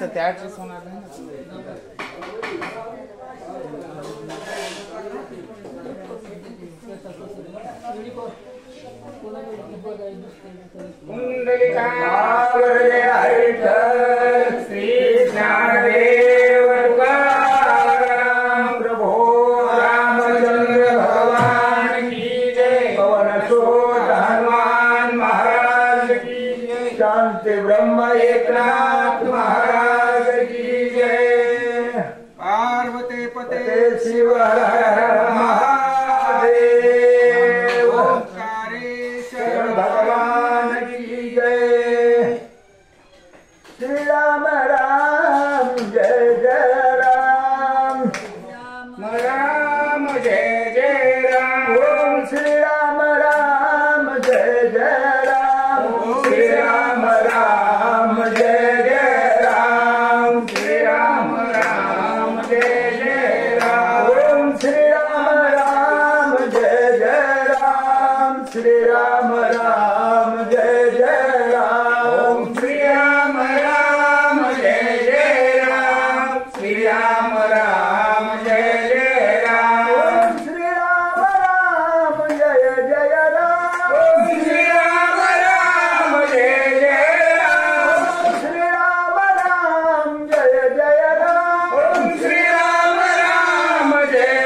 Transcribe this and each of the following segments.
तर त्याच होणार नाही. श्री ज्ञानदेव तुकाराम प्रभो रामचंद्र भगवान की जय. पवन सुत हनुमान महाराज की जय. शांति ब्रह्म एकनाथ महाराज की जय. पार्वती पते शिव हर हर महादेव. ओंकारेश्वर भगवान की जय. श्री राम राम जय जय राम. राम जय जय राम. ओम श्री राम राम जय जय राम. श्री राम राम जय जय राम. श्री राम राम जय जय राम. ओम श्री राम राम जय जय राम. श्री राम राम जय जय राम. ओम श्री राम राम जय जय राम. श्री राम राम जय जय राम. ओम श्री राम राम जय जय राम. ओम श्री राम राम जय जय राम. श्री राम राम जय जय राम. ओम श्री राम राम जय जय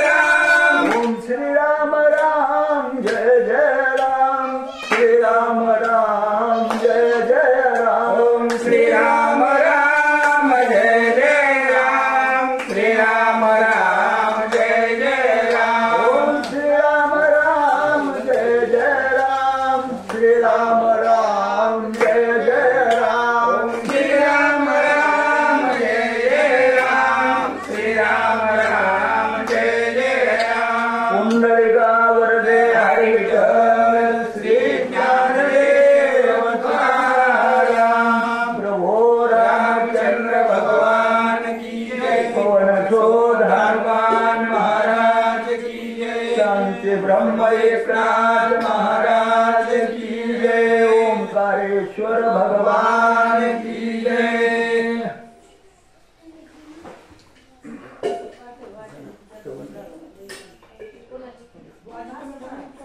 राम. ओम श्री राम राम जय जय राम. श्री राम राम जय जय राम. ओम श्री राम राम जय जय राम. श्री राम राम जय जय राम. ओम श्री राम राम जय जय राम. श्री राम राम जय जय राम. श्री राम राम जय जय राम. श्री राम राम जय जय राम. पुंडलिका वरदे हरि विठ्ठल. श्री ज्ञानदेव तुकाराम प्रभो रामचंद्र भगवान की जय. पवन सुत हनुमान महाराज की जय. शांति ब्रह्म एकनाथ महाराज की जय. ओंकारेश्वर भगवान की जय.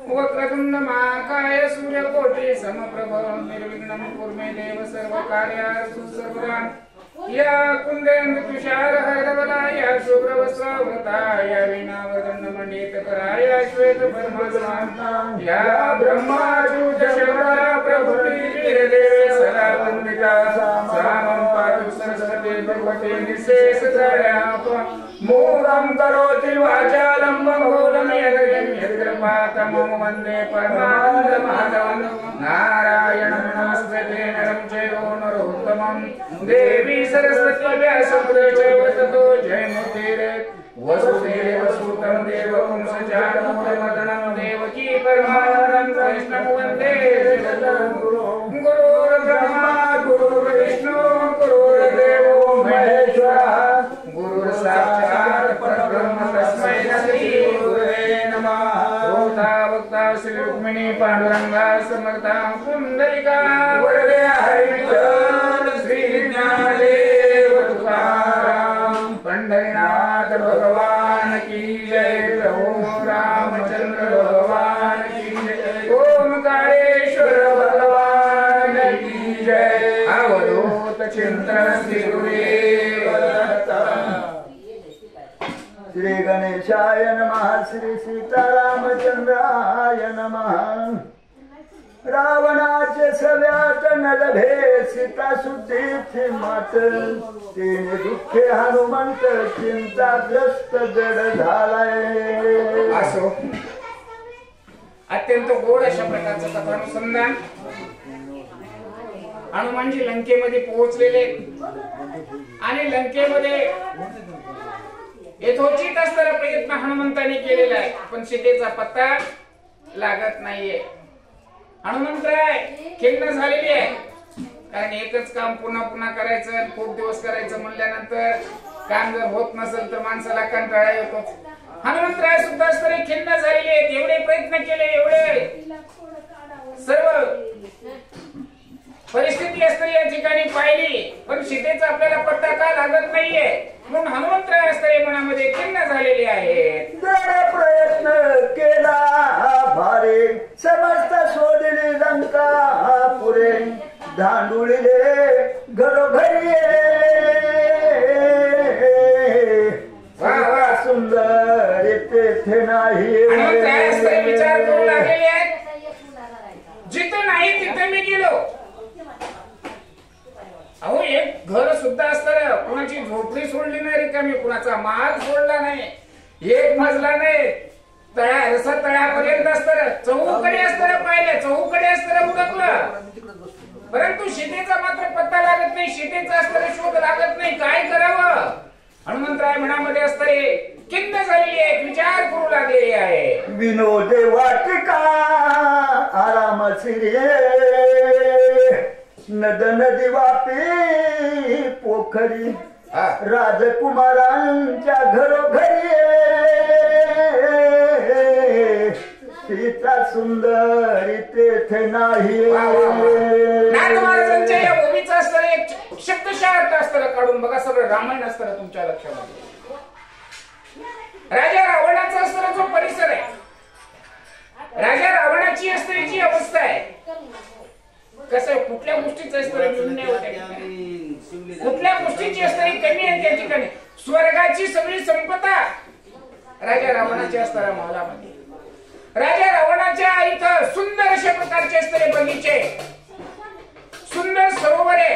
वक्रतुंड महाकाय सूर्यकोटि समप्रभ निर्विघ्नं कुरु मे देव सर्वकार्येषु सर्वदा. या कुंदेन्दु तुषार हरवलाय शुभ्रवस्त्रवृताय वीणावदण्डमण्डितकराय श्वेत पद्मासनाय या ब्रह्माच्युत शंकरा प्रभुतिर्देवे सदा वन्दिता. सामं पातु सरस्वती भगवती निःशेषतया. मूलं करोति वाचालं मंगलं यद्कृपातमो वन्दे परमानन्दमाधवं. नारायणं नमस्कृते नरं चैव नरोत्तमं. देवी सरस्वती व्यासं ततो जयमुदीरये. वसुदेव सुतं देवं सचानूरमदनं देवकी परमानन्दं कृष्णं वन्दे जगद्गुरुं. गुरुर्ब्रह्मा गुरुर्विष्णु गुरुर्देवो महेश्वरः. गुरुर्साक्षात् परब्रह्म तस्मै श्री गुरुवे नमः. श्रोता वक्ता श्री रुक्मिणी पांडुरंगा समर्था. पुंडलिका वरदे हरि विठ्ठल. श्री ज्ञानदेव तुकाराम. पंढरीनाथ भगवान की जय. प्रभु रामचंद्र भगवान की जय. ओंकारेश्वर भगवान की जय. अवधूत चिंतन श्री गुरुदेव दत्त. श्री गणेशाय नमः. श्री सीतारामचंद्राय नमः. रावणाचे सव्यात न लभे सीता सुद्धीची मात. तिने दुःखे हनुमंत चिंताग्रस्त जड झालाय. असो अत्यंत गोड अशा प्रकारचं कथानुसंधान हनुमानजी लंकेमध्ये पोहोचलेले आणि लंकेमध्ये यथोचित असणारा प्रयत्न हनुमंताने केलेला आहे, पण सीतेचा पत्ता लागत नाहीये. हनुमंतराय खिन्न झालेली आहे, कारण एकच काम पुन्हा पुन्हा करायचं, खूप दिवस करायचं म्हणल्यानंतर काम जर होत नसेल तर माणसाला कंटाळा येतो. हनुमंतराय सुद्धा तरी खिन्न झालेले आहेत. एवढे प्रयत्न केले, एवढे सर्व परिस्थिती असते या ठिकाणी पाहिली, पण सीतेचा आपल्याला पत्ता का लागत नाहीये, म्हणून हनुमंतराय असते मनामध्ये खिन्न झालेले आहेत. जरा प्रयत्न केला भारे समस्त सोडली लंका पुरे धांडुळीले घरोघरी सुंदर तेथे नाही. हनुमंतराय असते विचार करू लागलेले आहेत, जिथं नाही तिथे मी गेलो. अहो एक घर सुद्धा असतं, कुणाची झोपडी सोडली नाही रिकामी, कुणाचा माल सोडला नाही, एक मजला नाही, तळ्यापर्यंत असतं, चहूकडे असतं पाहिलं, चहूकडे असतं उडकलं, परंतु सीतेचा मात्र पत्ता लागत नाही, सीतेचा असतं शोध लागत नाही. काय करावं? हनुमंतराय मनामध्ये असते खिन्न झालेली आहे, विचार करू लागलेली आहे. विनोद वाटिका आराम सिरे नद नदी वापी पोखरी राजकुमारांच्या घरोघरी सीता सुंदरी तेथे नाही. महाराजांच्या या भूमीचं असतं एक शब्दशः अर्थ असतं, काढून बघा सगळं रामायण असतं तुमच्या लक्षामध्ये. राजा रावणाचा असणारा जो परिसर आहे, राजा रावणाची असणारी अवस्था आहे, कसं कुठल्या गोष्टीचं असतं शून्य होत्या, कुठल्या गोष्टीची असणारी कमी आहे त्या ठिकाणी. स्वर्गाची सगळी संपदा राजा रावणाची असणाऱ्या महलामध्ये, राजा रावणाच्या इथं सुंदर अशा प्रकारचे असणारे बगीचे, सुंदर सरोवरे,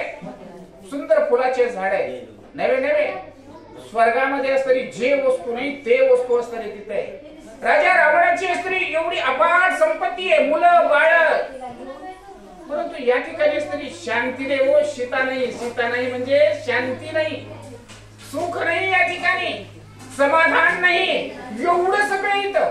सुंदर फुलाचे झाड आहे, नवे नवे स्वर्गामध्ये असणारी जे वस्तू नाही ते वस्तू असणारी तिथे राजा रावणाची असणारी एवढी अपार संपत्ती आहे, मुलं बाळ, परंतु या ठिकाणी असणारी शांती नाही. हो सीता नाही, सीता नाही म्हणजे शांती नाही, सुख नाही, या ठिकाणी समाधान नाही, एवढं सगळं इथं,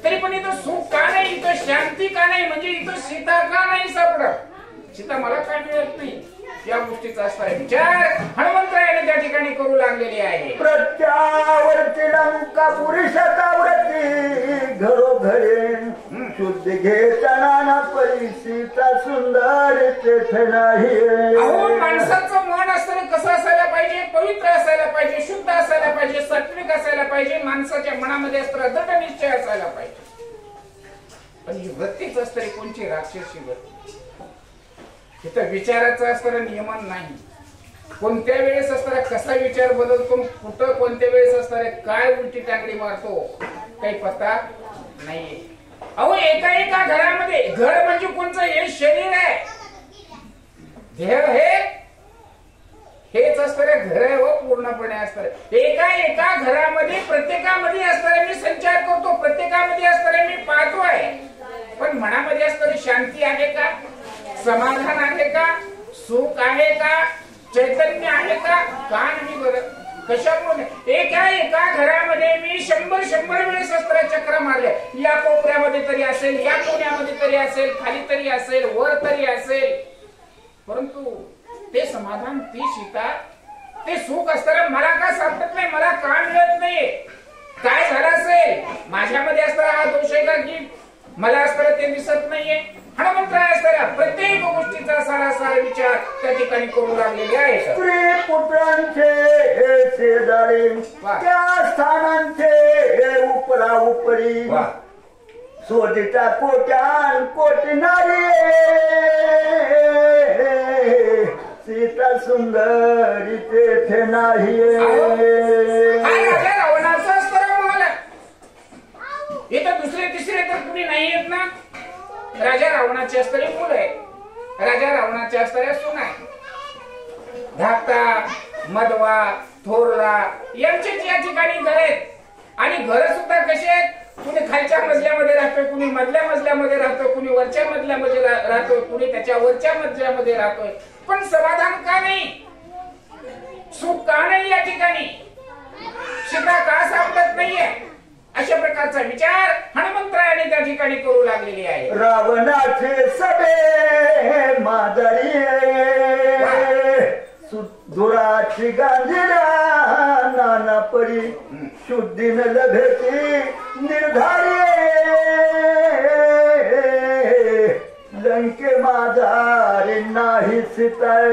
तरी पण इथं सुख का नाही, इथं शांती का नाही, म्हणजे इथं सीता का नाही सापडत, सीता मला का मिळत नाही, या गोष्टीचा असणारा विचार हनुमंतरायाने त्या ठिकाणी करू लागलेली आहे. प्रत्यावर्ती लंका पुरुषातावरती घरोघरे शुद्ध घेताना परिसीता सुंदर तेथे नाही. अहो माणसाचं मन असताना कसं असायला पाहिजे, पवित्र असायला पाहिजे, शुद्ध असायला पाहिजे, सात्विक असायला पाहिजे, माणसाच्या मनामध्ये असणारा दृढ निश्चय असायला पाहिजे. पण ही वृत्तीच असते कोणची राक्षसी वृत्ती, इथं विचाराचं असणारं नियमन नाही, कोणत्या वेळेस असणारा कसा विचार बदलतो, कुठं कोणत्या वेळेस असणारे काय उलटी टांगडी मारतो, काही पत्ता नाहीये. अहो एका एका घरामध्ये, घर म्हणजे कोणचं, हे शरीर आहे, देह हेच असणारे घर आहे व पूर्णपणे असणारे. एका एका घरामध्ये प्रत्येकामध्ये असणारे मी संचार करतो, प्रत्येकामध्ये असणारे मी पाहतोय, पण मनामध्ये असणारी शांती आहे का, समाधान आहे का, सुख आहे का, चैतन्य आहे का, नाही बरं. कशामुळे एका एका घरामध्ये मी 100 वेळेस असणाऱ्या चक्र मारल्या, या कोपऱ्यामध्ये तरी असेल, या कोण्यामध्ये तरी असेल, खाली तरी असेल, वर तरी असेल, परंतु ते समाधान, ती सीता, ते सुख असताना मला का सापडत नाही, मला का मिळत नाही, काय झालं असेल, माझ्यामध्ये असणारा हा दोष आहे का, की मला असताना ते दिसत नाहीये. हनुमंतराय असताना प्रत्येक गोष्टीचा सारासार विचार त्या ठिकाणी करू लागलेले आहे. स्त्री पुत्रांचे शेजारी त्या स्थानांचे उपरा उपरी शोधिता कोट्यान कोटी नारी सीता सुंदरी तेथे नाही. रावणाचं असतं मला इथं दुसरे तिसरे तर कुणी नाही येत ना. राजा रावणाची असणारी मुलं आहे, राजा रावणाची असणाऱ्या सून आहे, धाकटा, मधवा, थोरला यांचेच या ठिकाणी घर आहेत. आणि घर सुद्धा कसे आहेत, कुणी खालच्या मजल्यामध्ये राहतोय, कुणी मधल्या मजल्यामध्ये राहतोय, कुणी वरच्या मजल्यामध्ये राहतोय, कुणी त्याच्या वरच्या मजल्यामध्ये राहतोय, पण समाधान का नाही, सुख का नाही, या ठिकाणी सीता का सापडत नाहीये, अशा प्रकारचा विचार हनुमंतरायाने त्या ठिकाणी करू लागलेली आहे. रावणाचे सगळे मादारी दुराची गांधीला नाना परी शुद्धीन लभेची निर्धारी लंके माझा रे नाही सीताय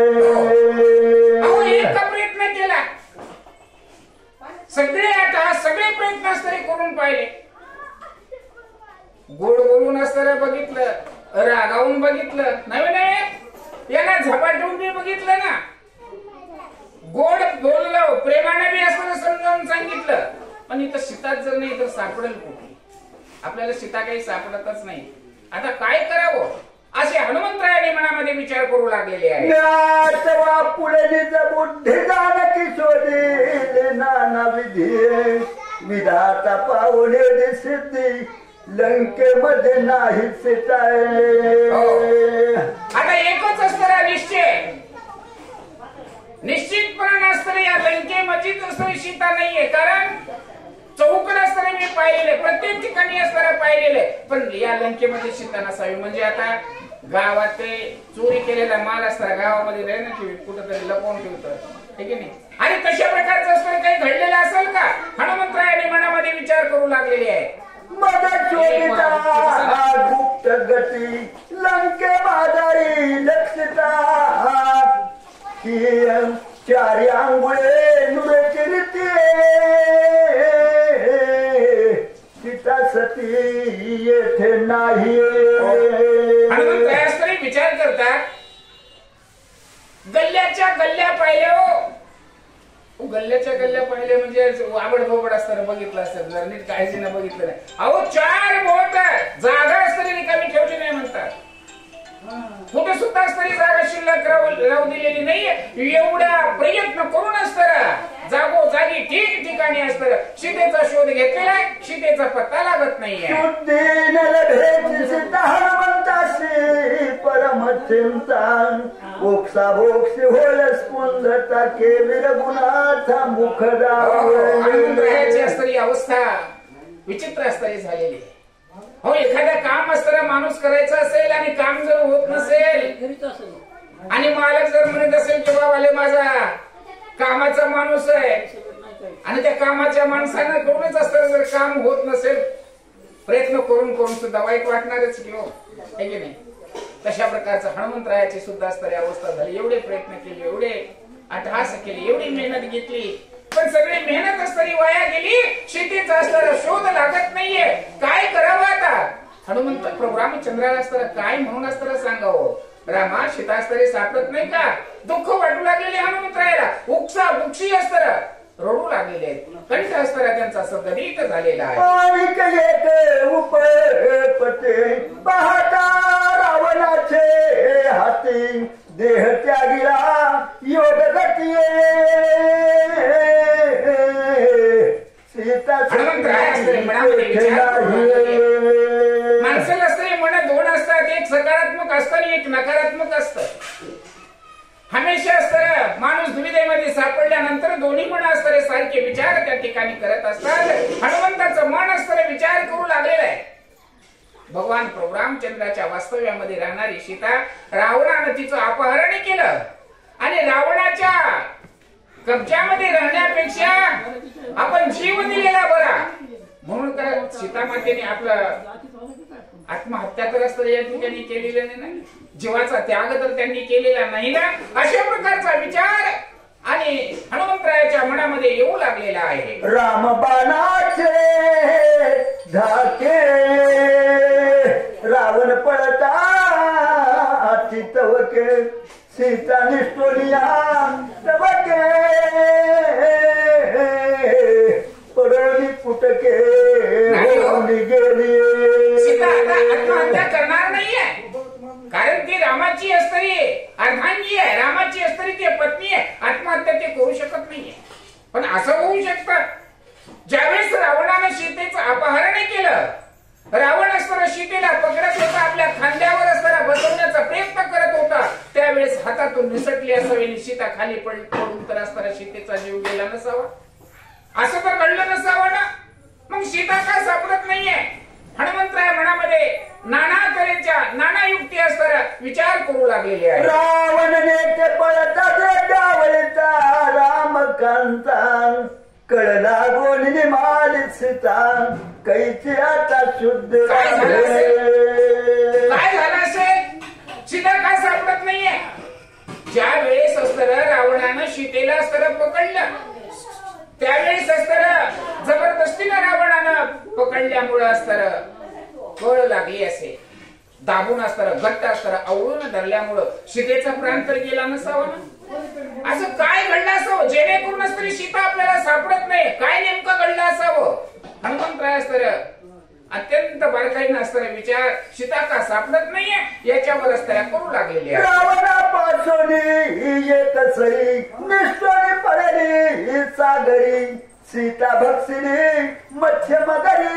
अहो एक प्रयत्न केला सगळे प्रयत्न असणारे करून पाहिले गोड बोलून असणारे बघितलं रागावून बघितलं नव्हे याला झपाटून बी बघितलं ना गोड बोललं प्रेमाने बी असं समजावून सांगितलं पण इथं सीताच जर नाही तर सापडेल कुठे आपल्याला सीता काही सापडतच नाही आता काय करावं असे हनुमंतरायाने मनामध्ये विचार करू लागलेले आहे बुद्धी जानकी शोधे नाना विधी विधाता पावणे सिद्धी लंकेमध्ये नाही सीताय आता एकच असणारा निश्चितपणे असणारे या लंकेमध्येच असणारी सीता नाहीये कारण चौकड असणारे मी पाहिलेले प्रत्येक ठिकाणी असणारा पाहिलेले पण या लंकेमध्ये सीता नसावी म्हणजे आता गावात ते चोरी केलेला माल असताना गावामध्ये राही ना ठेवी कुठंतरी लपवून ठेवतं ठीक आहे नाही आणि तशा प्रकारचं असतं काही घडलेलं असेल का हनुमंतरायाने मनामध्ये विचार करू लागलेले आहे गुप्त गती लंके बाजारी लक्षिता चारी आंघोळे नुरेची रीती सीता सती येथे नाही हनुमंतरायास विचार करतात गल्ल्याच्या गल्ल्या पाहिल्या हो गल्ल्याच्या गल्ल्या पाहिले म्हणजे आवड बोबड असताना बघितलं असतं जर नीट काळजीनं बघितलं नाही अहो 4 बोट जागा असताना रिकामी ठेवली नाही म्हणतात कुठे सुद्धा असणारी जागा शिल्लक राहू दिलेली नाहीये एवढा प्रयत्न करून असताना जागोजागी ठिकठिकाणी असताना सीतेचा शोध घेतलेला आहे सीतेचा पत्ता लागत नाहीये परम चिंता ओक्सा बोक्सी होय स्पुंदता केली रघुनाथा मुखदा असणारी अवस्था विचित्र असणारी झालेली हो एखाद्या काम असताना माणूस करायचा असेल आणि काम जर होत नसेल आणि मालक जर म्हणत असेल की बाबाले माझा कामाचा माणूस आहे आणि त्या कामाच्या माणसानं करूनच असताना जर काम होत नसेल प्रयत्न करून सुद्धा वाईट वाटणारच की हो आहे की नाही तशा प्रकारचं हनुमंतरायाची सुद्धा असणारी अवस्था झाली एवढे प्रयत्न केले एवढे अट्टहास केले एवढी मेहनत घेतली पण सगळी मेहनत असताना वाया गेली सीतेचा असणारा शोध लागत नाहीये काय करावं आता हनुमंत प्रभू रामचंद्राला असताना काय म्हणून असताना सांगावं रामा सीता असताना सापडत नाही का दुःख वाटू लागलेले हनुमंतरायाला उक्सा बुक्षी असताना रडू लागलेले आहेत कंठ असताना त्यांचा सदनीत झालेला आहे पाहता रावणाचे हाती देह त्यागिला योग गती माणसाला असते मन 2 असतात एक सकारात्मक असतं आणि एक नकारात्मक असतं हमेशा असतं माणूस दुविधेमध्ये सापडल्यानंतर दोन्ही मन असणारे सारखे विचार त्या ठिकाणी करत असतात हनुमंताचं मन असणारे विचार करू लागलेलं आहे भगवान प्रभू रामचंद्राच्या वास्तव्यामध्ये राहणारी सीता रावणानं तिचं अपहरण केलं आणि रावणाच्या कब्जामध्ये राहण्यापेक्षा आपण जीव दिलेला बरा म्हणून तर सीता मातेने आपलं आत्महत्या तर असतं या ठिकाणी केलेलं नाही जीवाचा त्याग तर त्यांनी केलेला नाही ना अशा प्रकारचा विचार आणि हनुमंतरायाच्या मनामध्ये येऊ लागलेला आहे रामबाणाचे धाके रावण पळता चितवके सीता निष्ठोनिया तवके पडली कुटके गेली सीता आत्महत्या करणार नाहीये कारण ती रामाची असतरी अर्धांगी आहे रामाची असतरी ती पत्नी आहे आत्महत्या ते करू शकत नाहीये पण असं होऊ शकतं ज्यावेळेस रावणानं सीतेचं अपहरण केलं रावण असताना सीतेला पकडत होता आपल्या खांद्यावर असताना बसवण्याचा प्रयत्न करत होता त्यावेळेस हातातून निसटली असावी सीता खाली पडून तर असताना सीतेचा जीव गेला नसावा असं तर घडलं नसावं ना मग सीता का सापडत नाहीये हनुमंतराय मनामध्ये नाना तऱ्हेच्या नाना युक्ती असताना विचार करू लागलेले आहे रावण नेते पळता डावळता रामकांता कळला गोनी मालिक सीता कैची आता शुद्ध काय झालं असेल सीता का सापडत नाहीये? ज्या वेळेस असतर रावणानं सीतेला असतर पकडलं, त्यावेळेस असतर जबरदस्तीनं रावणानं पकडल्यामुळे असतर कळ लागली असे, दाबून असतर घट्ट असतर आवळून धरल्यामुळं सीतेचा प्राण तर गेला नसावा ना? असं काय घडलं असावं जेणेकरून तरी सीता आपल्याला सापडत नाही? काय नेमकं घडलं असावं? हनुमंतराय असतर अत्यंत बारकाईनं असतर विचार सीता का सापडत नाहीये याच्यावर असतर करू लागलेले आहे. रावणापासून येत सई निष्ठोरी पडली सागरी, सीता भक्षिणी मध्य मगरी,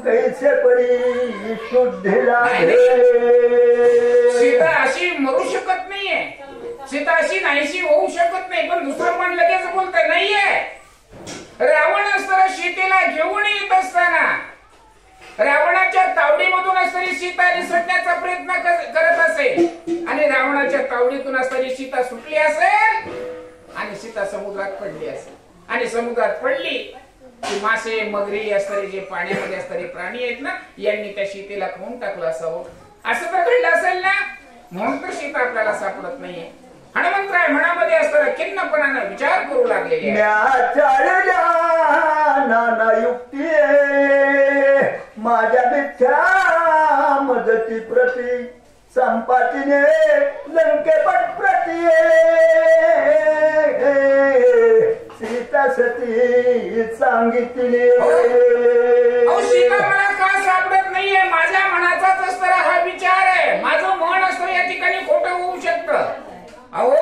कैसे पडी शुद्धीला. सीता अशी मरू शकत नाहीये, सीता अशी नाहीशी होऊ शकत नाही. पण दुसरं मन लगेच बोलतंय नाहीये. रावण असताना सीतेला घेऊन येत असताना रावणाच्या तावडीमधून असताना सीता निसटण्याचा प्रयत्न करत असेल आणि रावणाच्या तावडीतून असताना सीता सुटली असेल आणि सीता समुद्रात पडली असेल. आणि समुद्रात पडली की मासे मगरी असणारे जे पाण्यामध्ये असणारे प्राणी आहेत ना, यांनी त्या सीतेला खाऊन टाकलं असावं. असं तर घडलं असेल ना, म्हणून तर सीता आपल्याला सापडत नाहीये. हनुमंतराय मनामध्ये असताना खिन्नपणानं विचार करू लागलेले नाना युक्ती माझ्या मिथ्या मदती प्रती, संपातीने लंकेपट प्रती, सीता सती सांगितली. सीता मला का सापडत नाहीये? माझ्या मनाचाच असणारा हा विचार आहे. माझं मन असतं या ठिकाणी खोटं होऊ शकतं. अहो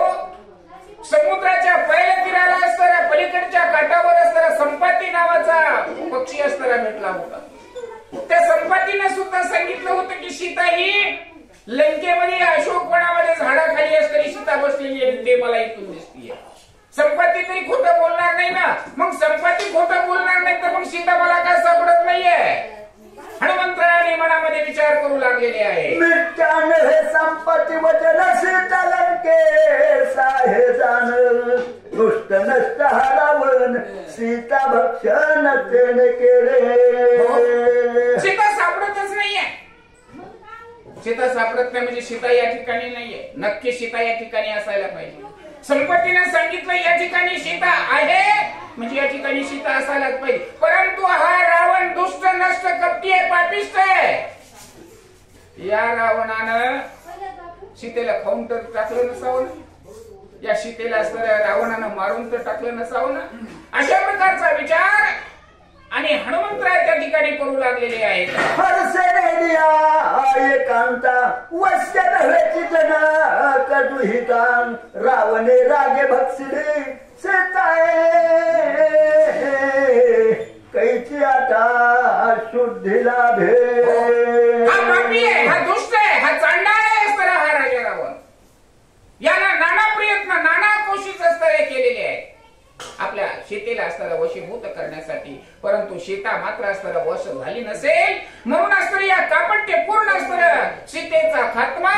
समुद्राच्या पहिल्या तीराला असणाऱ्या पलीकडच्या काठावर असणारा संपाती नावाचा पक्षी असणारा भेटला होता. त्या संपातीने सुद्धा सांगितलं होतं की सीता ही लंकेमध्ये अशोकवनामध्ये झाडाखाली असणारी सीता बसलेली आहे, ते मला इथून दिसतीये. संपाती तरी खोटं बोलणार नाही ना? मग संपाती खोटं बोलणार नाही तर मग सीता मला का सापडत नाहीये? हनुमंतरायाने मनामध्ये विचार करू लागलेले आहे. मिठान हे संपत्ती वचन सीता लंके साहे जाण, दुष्ट नष्ट हरावण सीता भक्षण तेने केले. सीता सापडतच नाहीये. सीता सापडत नाही म्हणजे सीता या ठिकाणी नाहीये. नक्की सीता या ठिकाणी असायला पाहिजे. संपत्तीने सांगितलं या ठिकाणी सीता आहे म्हणजे या ठिकाणी सीता असायलाच पाहिजे. परंतु हा रावण दुष्ट नष्ट कपटी आहे, पापिष्ट आहे. या रावणानं सीतेला खाऊन तर टाकलं नसावं ना? या सीतेला असणाऱ्या रावणानं मारून तर टाकलं नसावं ना? अशा प्रकारचा विचार आणि हनुमंतराय त्या ठिकाणी करू लागलेले आहेत. एकांता वश्य नव्हेची जन कदुहितान, रावणे रागे भक्षिणी सीताए, कैची आता शुद्धीला भे. हा पापी आहे, हा दुष्ट आहे, हा चांडाळ आहे असणारा हा राजा रावण. याला नाना प्रयत्न नाना कोशिश असणारे केलेले आहेत आपल्या सीतेला असताना वशीभूत करण्यासाठी. परंतु सीता मात्र असताना वश झाली नसेल म्हणून असताना या कापट्य पूर्ण असताना सीतेचा खात्मा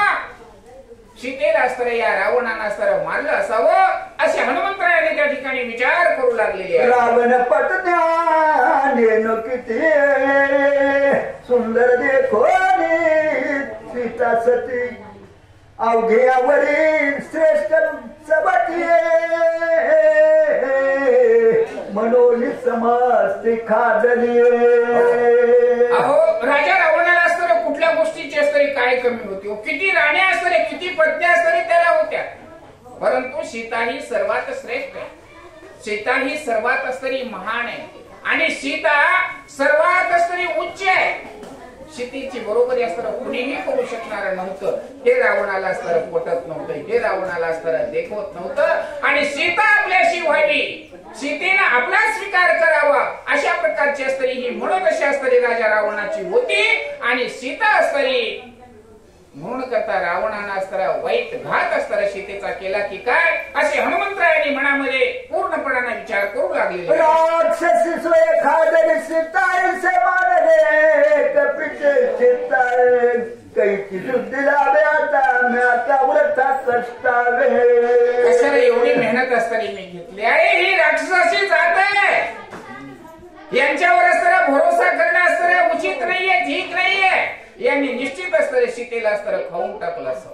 सीतेला असताना या रावणानं असताना मारलं असावं असे हनुमंतरायाने त्या ठिकाणी विचार करू लागलेले आहे. रावण पत्न्या नेनो किती सुंदर देखो सीता सती, अवघ्यावरील श्रेष्ठ सबती, मनोली समस्ती खादली. अहो राजा रावणाला असताना कुठल्या गोष्टीची असतरी काय कमी होती? किती राण्या असताना किती पत्न्या असताना त्याला होत्या. परंतु सीता ही सर्वात श्रेष्ठ आहे. सीता ही सर्वात असतरी महान आहे आणि सीता सर्वात असतरी उच्च आहे. सीतेची बरोबरी असताना कुणीही करू शकणार नव्हतं. हे रावणाला असताना पटत नव्हतं, हे रावणाला असताना देखवत नव्हतं. आणि सीता आपल्याशी व्हावी, सीतेनं आपला स्वीकार करावा अशा प्रकारची असतरी ही म्हणत अशी असतरी राजा रावणाची होती. आणि सीता असतरी म्हणून करता रावणानं असताना वाईट घात असताना सीतेचा केला की काय असे हनुमंतरायांनी मनामध्ये पूर्णपणाने विचार करू लागले. राक्षसी सोय खादरी सीताई से मानले कपिते सीताई, कैची शुद्धीला आता मी आता व्रता कष्टावे. कशाला एवढी मेहनत असताना मी घेतली आहे? ही राक्षसाची जात आहे. यांच्यावर असताना भरोसा करणं असताना उचित नाहीये, ठीक नाहीये. यांनी निश्चित असतं सीतेला असतं खाऊन टाकलं असं.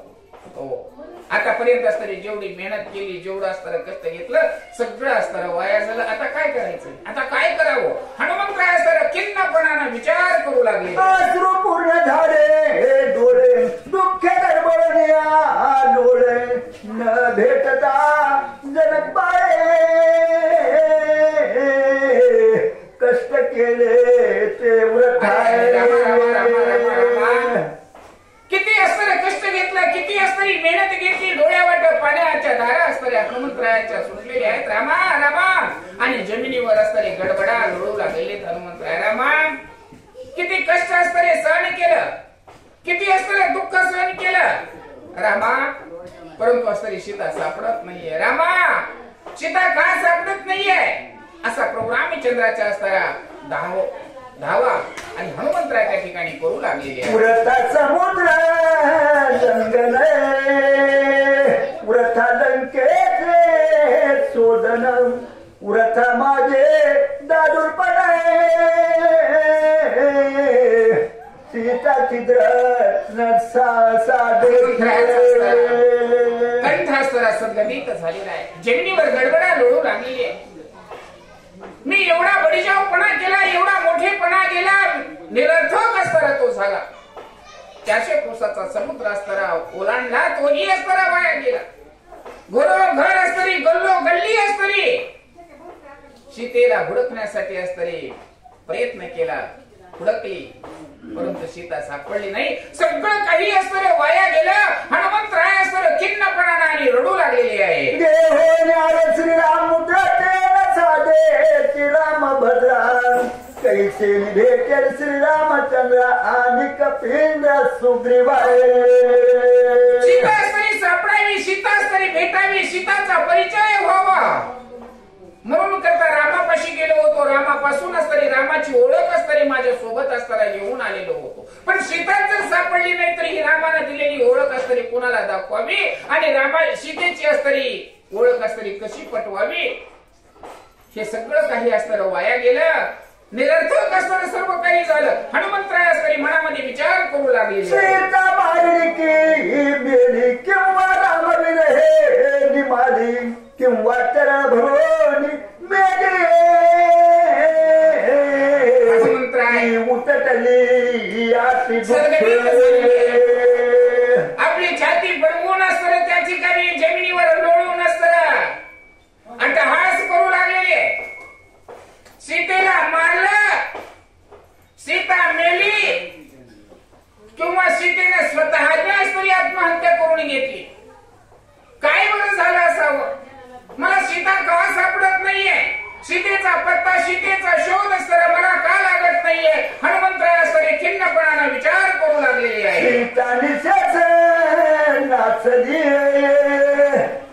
हो, आतापर्यंत असतं जेवढी मेहनत केली, जेवढं असतं कष्ट घेतलं, सगळं असतं वाया झालं. आता काय करायचं, आता काय करावं? हनुमंतराय असतं खिन्नपणानं विचार करू लागले. अश्रू पूर्ण झाले हे डोळे, दुःख गडबडल्या डोळे, न भेटता जनक बाळे, कष्ट केले ते व्रत किती असतं कष्ट घेतलं, किती असतं मेहनत घेतली, डोळ्यावाट पाण्याच्या धारा असतं हनुमंतरायाच्या सुटलेल्या आहेत. रामा रामा आणि जमिनीवर असणारे गडबडा लोळू लागलेले हनुमंतराय. रामा किती कष्ट असतं सहन केलं, किती असतं दुःख सहन केलं रामा, परंतु असणारी सीता सापडत नाहीये. रामा सीता का सापडत नाहीये? असा प्रभू रामचंद्राच्या असणारा धावा आणि हनुमंतराय त्या ठिकाणी करू लागलेले आहे. व्रता समुद्र लंगले, व्रता लंकेचे शोधन, व्रता माझे दादुरपणे, सीता चिद्र कंठास्त्र सद्गतीत झालेला आहे. जमिनीवर गडबडा लोळू लागलेली आहे. मी एवढा बडीजावपणा केला, एवढा मोठेपणा केला, निरर्थक असताना तो झाला. 400 कोसाचा समुद्र असताना ओलांडला, तोही असताना वाया गेला. घरोघर असतरी, गल्लो गल्ली असतरी सीतेला हुडकण्यासाठी असतरी प्रयत्न केला, हुडकली, परंतु सीता सापडली नाही. सगळं काही असतं वाया गेलं. हनुमंतराय असतं खिन्नपणानं आणि रडू लागलेली आहे. श्रीराम मुद्रा साधे राम भद्रा, कैसे भेटेल श्रीरामचंद्र आणि कपिंद्र सुग्रीवाय. सीता तरी सापडावी, सीता तरी भेटावी, सीताचा परिचय व्हावा म्हणून करता रामापाशी गेलो होतो. रामापासूनच तरी रामाची ओळख असतरी माझ्या सोबत असताना घेऊन आलेलो होतो. पण सीता जर सापडली नाही तरी ही रामाने दिलेली ओळख असतरी कोणाला दाखवावी आणि सीतेची असतरी ओळख असतरी कशी पटवावी? हे सगळं काही असतं वाया गेलं, निरर्थक असताना सर्व काही झालं. हनुमंतराय असतरी मनामध्ये विचार करू लागले. सीता मारली की मेली, किंवा रामवीर हे निमाली, किंवा तर भरोनी मेली. हनुमंतराय उतटली आती आपली छाती बडवून असतं, त्या ठिकाणी जमिनीवर लोळून असतं अट्टहास करू लागलेले. सीतेला मारलं, सीता मेली, किंवा सीतेने स्वतःने तरी आत्महत्या करून घेतली. काय बरं झालं असावं? मला सीता का सापडत नाहीये? सीतेचा पत्ता, सीतेचा शोध असताना मला का लागत नाहीये? हनुमंतराय असताना खिन्नपणाने विचार करू लागलेले आहे. सीता निशाच नाचली,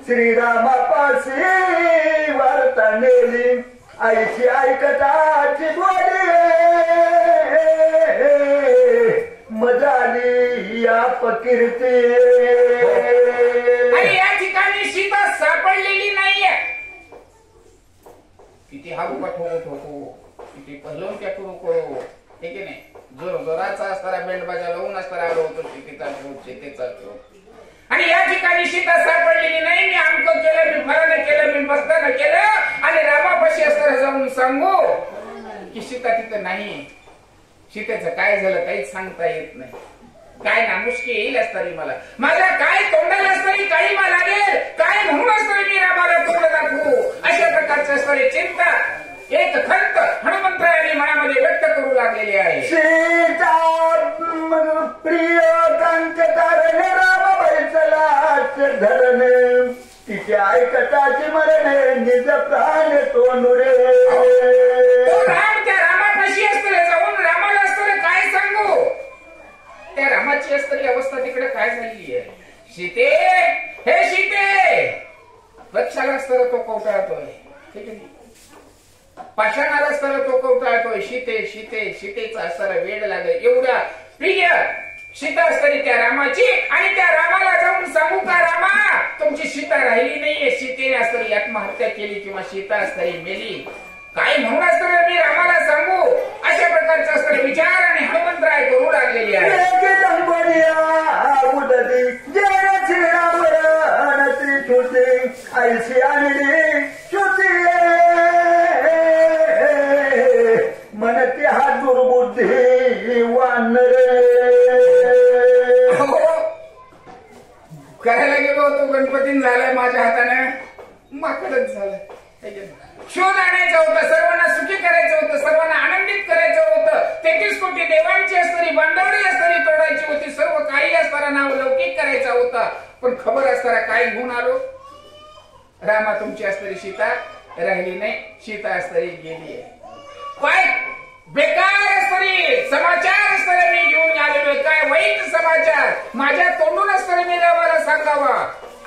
श्रीरामापाशी वार्ता नेली, आईची ऐकताची बोली, मजाली या पकीर्ती. आणि या ठिकाणी सीता सापडलेली नाहीये. किती हागोपा ठोको, किती पहिलून त्या करू करू, ठीक आहे नाही, जोराचा असताना बेंडबाजा लावून असताना आलो होतो सीतेचा शोध. आणि या ठिकाणी सीता सापडलेली नाही. मी आमकं केलं, मी फरानं केलं, मी मस्तानं केलं आणि रामापाशी असताना जाऊन सांगू की सीता तिथं नाही. सीतेचं काय झालं काहीच सांगता येत नाही. काय नामुष्की येईल असतरी मला, माझ्या काय तोंडाला असतरी काही मला लागेल, काय म्हणून असतरी मी रामाला तोंड दाखवू, अशा प्रकारचं असणारी चिंता, एक खंत हनुमंतरायांनी मनामध्ये व्यक्त करू लागलेली आहे. सीता प्रिय कांचतारणे राम बैसला धरणे, तिचे ऐकताची मरणे, निज प्राण तो नुरे. राम त्या रामापाशी असतं, जाऊन रामाला असतं काय सांगू? त्या रामाची असणारी अवस्था तिकडे काय झालेली आहे? सीते, हे सीते, वृक्षाला असताना तो कवटाळतोय, ठीक आहे, पाषाणाला असताना तो कवटाळतोय, सीते सीते सीतेचा असताना वेळ लागेल. एवढ्या प्रिय सीता असताना त्या रामाची, आणि त्या रामाला जाऊन सांगू का रामा तुमची सीता राहिली नाहीये, सीतेने असताना आत्महत्या केली किंवा सीता असताना मेली. काय म्हणून असतं मी रामाला सांगू अशा प्रकारचं असतं विचार आणि हनुमंतराय करू लागलेली आहे. म्हणते हा दुर्बुद्धी वानर करायला गेलो होतो गणपतीन झालाय माझ्या हाताने माकडच झालंय. शोध आणायचं होतं, सर्वांना सुखी करायचं होतं, सर्वांना आनंदित करायचं होतं. 33 कोटी देवांची असणारी बांधवडी असणारी तोडायची होती, सर्व काही असताना नाव लौकिक करायचा होता. पण खबर असताना काय घेऊन आलो, रामा तुमची असणारी सीता राहिली नाही, सीता असणारी गेली आहे. काय बेकार असणारी समाचार असणारे मी घेऊन आलेलो, काय वाईट समाचार माझ्या तोंडून असणारे मी रामाला सांगावा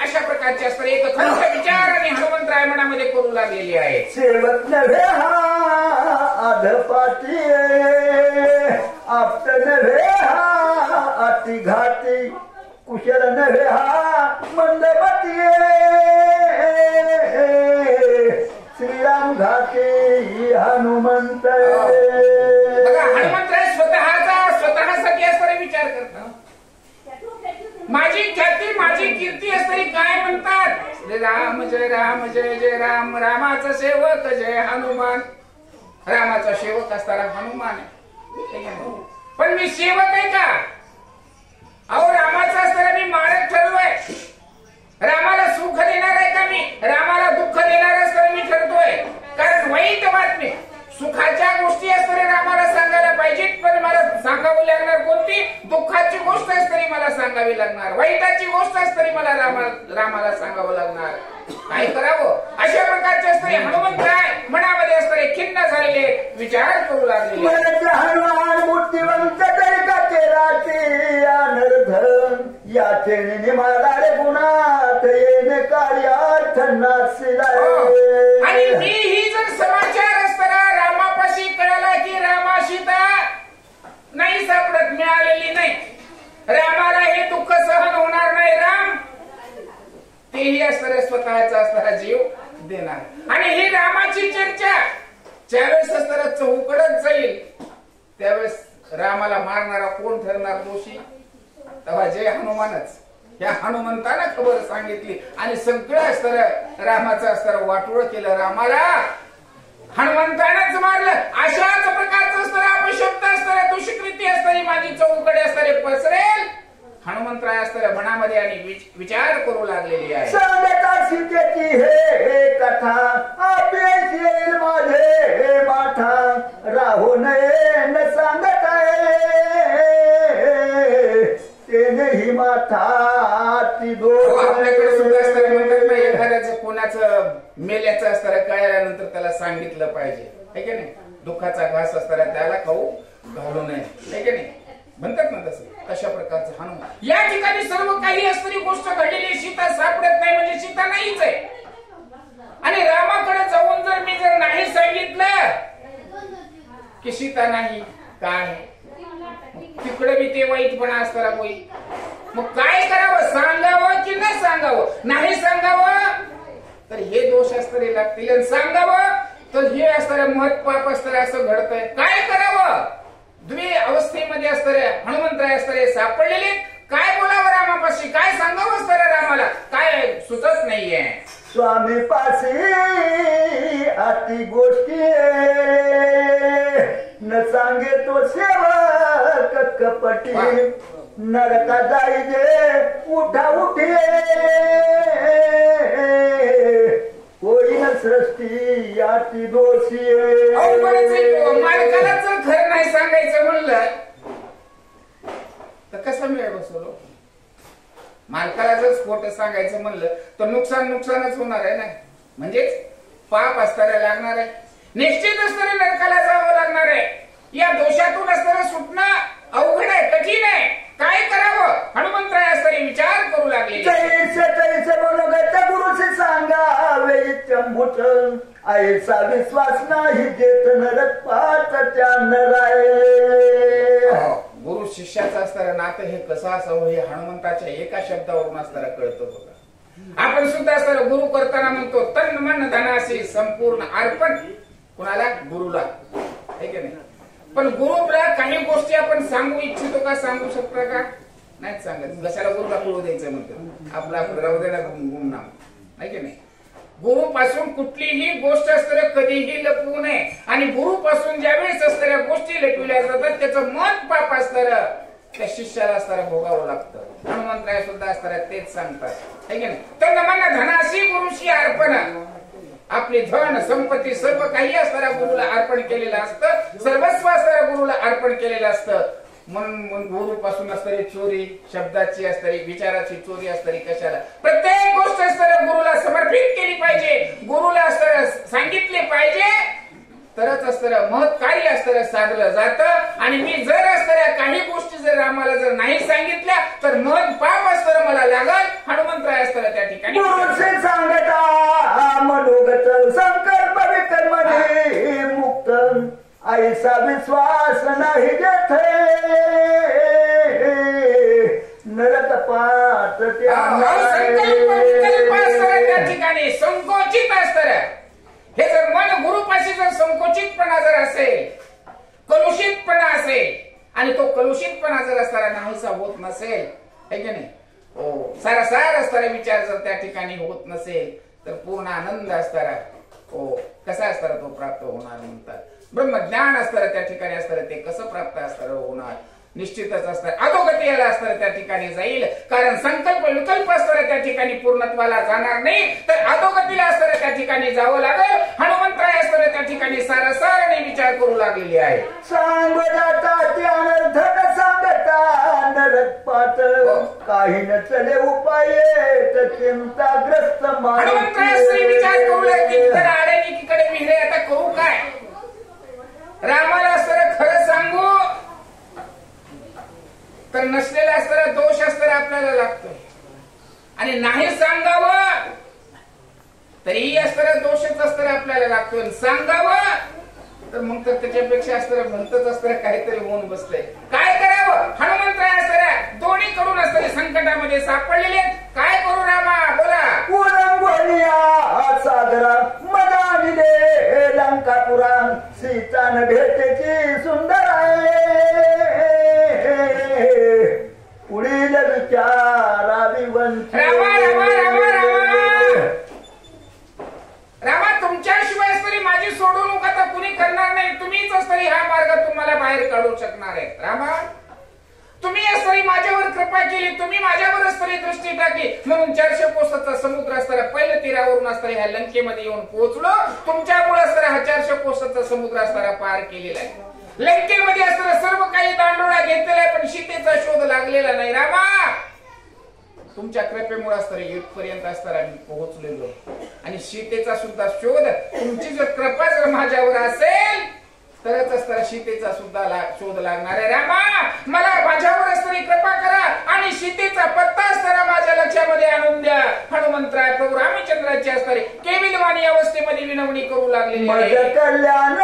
अशा प्रकारचे असणारे एक खंत विचार आणि हनुमंतराय मनामध्ये करू लागलेली आहे. सेवक नव्हे हा अधपाती, आप्त नव्हे हा अति घाती, कुशल नव्हे हा मंदमती, श्रीराम घाती हनुमंत. हनुमंतराय स्वतःसाठी असणारे विचार करतात. माझी ख्याती माझी कीर्ती असणारी काय म्हणतात, राम जय राम जय जय राम, रामाचा सेवक जय हनुमान. रामाचा सेवक असताना हनुमान आहे, पण मी सेवक आहे का? अहो रामाचा असताना मी मारक ठरलोय. रामाला सुख देणार आहे का मी? रामाला दुःख देणार असताना मी ठरतोय. कारण वाईट बातमी सुखाच्या गोष्टी असणारे रामाला सांगायला पाहिजेत, पण मला सांगावं लागणार कोणती? दुःखाची गोष्ट असतरी मला सांगावी लागणार, वाईटाची गोष्ट असतरी मला रामाला सांगावं लागणार. काय करावं अशा प्रकारचे असणारे हनुमंतराय मनामध्ये असणारे खिन्न झालेले विचार करू लागले. हनुमान मूर्तिवंत याचे निमादारे गुणात येणे कार्यार्थ आणि ही जर समाचार असताना रामापाशी कळाला की रामा सीता नाही सापडत, मिळालेली नाही, रामाला हे दुःख सहन होणार नाही, राम तेही असणारे स्वतःचा असणारा जीव देणार. आणि ही रामाची चर्चा ज्यावेळेस असताना चौकडत जाईल त्यावेळेस रामाला मारणारा कोण ठरणार दोषी? तेव्हा जय हनुमानच. या हनुमंतानं खबर सांगितली आणि सगळं असतं रामाचं असतं वाटोळ केलं. रामाला हनुमंतानंच मारलं. अशाच प्रकारचं असतं अपशब्द असतं, दुष्कृती असणारी माझी चौकडे असणारे पसरेल. हनुमंतराय असतं मनामध्ये आणि विचार करू लागलेली आहे. सांगता सीतेची हे कथा अपेश येईल माझे माथा, राहू नये न सांगत तेनेही माथा ती दोष. आपल्याकडे सुद्धा असतं म्हणतात ना, एखाद्याचं कोणाचं मेल्याचं असतं कळल्यानंतर त्याला सांगितलं पाहिजे, है की नाही? दुःखाचा घास असताना त्याला खाऊ घालू नये, है की नाही? म्हणतात ना तसं. तशा प्रकारचं हनुमान या ठिकाणी सर्व काही असणारी गोष्ट घडलेली, सीता सापडत नाही म्हणजे सीता नाहीच आहे. आणि रामाकडे जाऊन जर मी नाही सांगितलं की सीता नाही काय, तिकडे बी ते वाईटपणा असताना होईल. मग काय करावं? सांगावं की न सांगावं? नाही सांगावं तर हे दोष असणारे लागतील, आणि सांगावं तर हे असणारे महत् पाप असणारे असं घडतंय. काय करावं? द्वि अवस्थेमध्ये असणारे हनुमंतराय असणारे सापडलेले. काय बोलावं रामापाशी, काय सांगावं असणाऱ्या रामाला काय सुचत नाहीये. स्वामी पाशी अति गोष्टी न सांगे तो सेवक कपटी, नरका जाई जे उठा उठे कोई न सृष्टी अति दोषी. मालकाला जर खरं नाही सांगायचं म्हणलं तर कसं मिळेल बसवलो? मालकाला जर खोटं सांगायचं म्हणलं तर नुकसानच होणार आहे ना, म्हणजेच पाप असणाऱ्या लागणार आहे, निश्चित असणारे नरकाला जावं लागणार आहे. या दोषातून असणारं सुटणं अवघड आहे, कठीण आहे. काय करावं? हनुमंतराय असणारे विचार करू लागले. तैसे मनोगत गुरुशी सांगावे चंबुट, ऐसा विश्वास नाही जेत नरक पात त्या नराय. गुरु शिष्याचं असणारं नातं हे कसं असावं हे हनुमंताच्या एका शब्दावरून असणारं कळतं बघा. आपण सुद्धा असणारं गुरु करताना म्हणतो तन मन धनाशी संपूर्ण अर्पण. कुणाला? गुरुला, आहे की नाही? पण गुरुला काही गोष्टी आपण सांगू इच्छितो का? सांगू शकतो का? नाही सांगत. कशाला गुरुला कळू द्यायचं म्हणतो? आपला राहू द्यायला गुमनाम, आहे की नाही? गुरुपासून कुठलीही गोष्ट असतं कधीही लपवू नये. आणि गुरुपासून ज्यावेळेस असणाऱ्या गोष्टी लपविल्या जातात त्याचं मन पाप असतं त्या शिष्याला असताना भोगावं लागतं. हनुमंतराय सुद्धा असताना तेच सांगतात, है की नाही? तर नमांना धनाशी गुरुशी अर्पण. आपले धन संपत्ती सर्व काही असताना गुरुला अर्पण केलेलं असतं, सर्वस्व असताना गुरुला अर्पण केलेलं असतं. म्हणून गुरुपासून असणारी चोरी, शब्दाची असणारी, विचाराची चोरी असणारी कशाला? प्रत्येक गोष्ट असताना गुरुला समर्पित केली पाहिजे, गुरुला असताना सांगितले पाहिजे, तरच असतं महत्कार्य असतं साधलं जातं. आणि मी जर असणाऱ्या काही गोष्टी जर आम्हाला जर नाही सांगितल्या तर मन पाप असतं मला लागल. हनुमंतराय असतं त्या ठिकाणी गुरुचे सांगता मनोगत संकल्प विकर्मणे मुक्त ऐसा विश्वास नाही जेथे नरक पात त्या ठिकाणी संकोचित असतं. हे जर मन गुरुपाशी जर संकोचितपणा जर असेल, कलुषितपणा असेल, आणि तो कलुषितपणा जर असताना नाहीसा होत नसेल, है की नाही? हो, सारासार असणारा विचार जर त्या ठिकाणी होत नसेल तर पूर्ण आनंद असताना हो कसा असताना तो प्राप्त होणार म्हणतात. ब्रह्मज्ञान असताना त्या ठिकाणी असताना ते कसं प्राप्त असताना होणार? निश्चितच असतात अधोगती याला असताना त्या ठिकाणी जाईल. कारण संकल्प विकल्प असताना त्या ठिकाणी पूर्णत्वाला जाणार नाही, तर अधोगतीला असताना त्या ठिकाणी जावं लागेल. हनुमंतराय असताना त्या ठिकाणी सारासार विचार करू लागलेली आहे. नरकपात काही न चले उपाय चिंताग्रस्त हनुमंतराय विचार करू लागतील तर आडेकडे विहिरे आता करू काय? रामाला असताना खरं सांगू तर नसलेला असताना दोष असताना आपल्याला लागतोय, आणि नाही सांगावं तरीही असताना दोषच असताना आपल्याला लागतोय. सांगावं तर मग तर त्याच्यापेक्षा असताना म्हणतच असताना काहीतरी होऊन बसतंय. काय करावं? हनुमंतराय असताना दोन्ही कडून असताना संकटामध्ये सापडलेले. काय करू रामा? बोला. सागरा मदानी दे लंकापुरा सीतान भेटेची सुंदर आहे पुढील विचारावी वंचित. रामा तुमच्याशिवाय तरी माझी सोडवणूक आता कुणी करणार नाही. तुम्हीच तरी हा मार्ग तुम्हाला बाहेर काढू शकणार आहे. रामा तुम्ही तरी माझ्यावर कृपा केली, तुम्ही माझ्यावरच तरी दृष्टी टाकली, म्हणून 400 कोसाचा समुद्र असताना पहिल्या तीरावरून असताना ह्या लंकेमध्ये येऊन पोहोचलो. तुमच्यामुळे असताना हा 400 कोसाचा समुद्र असताना पार केलेला आहे. लंकेमध्ये असताना सर्व काही दांडोळा घेतलेला आहे, पण सीतेचा शोध लागलेला नाही. रामा तुमच्या कृपेमुळे असताना इथपर्यंत असताना मी पोहोचलेलो, आणि सीतेचा सुद्धा शोध तुमची जर कृपा जर माझ्यावर असेल तरच असताना सीतेचा सुद्धा शोध लागणार आहे. रामा मला माझ्यावर असताना कृपा करा आणि सीतेचा पत्ता असताना माझ्या लक्षामध्ये आणून द्या. हनुमंतराय प्रभू रामचंद्राची असताना केविलवाणी अवस्थेमध्ये विनवणी करू लागलेली आहे. कल्याण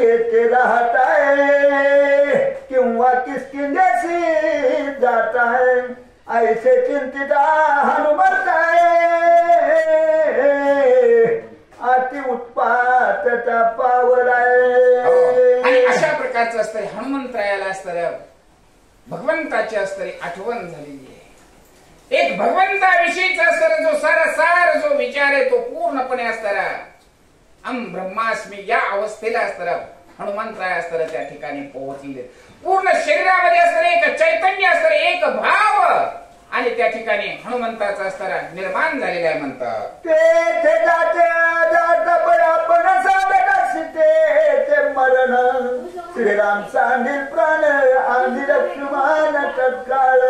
येथे राहत आहे किंवा किसकिंद्याशी जात आहे ऐसे चिंतिता हनुमंताय अति उत्पातता पावर आहे. आणि अशा प्रकारचं असतं हनुमंतरायाला असतं भगवंताची असतं आठवण झालेली आहे. एक भगवंताविषयीचा असतं जो सारासार जो विचार आहे तो पूर्णपणे असताना ब्रह्मास्मी या अवस्थेला असताना हनुमंतराय असताना त्या ठिकाणी पोहोचले. पूर्ण शरीरामध्ये असणारे एक चैतन्य असणारे एक भाव आणि त्या ठिकाणी हनुमंताचा असताना निर्माण झालेला आहे म्हणतात. ते आपण सांगत सीतेचे मरण श्रीराम सांगील प्राण आंधी लक्ष्मण तत्काळ.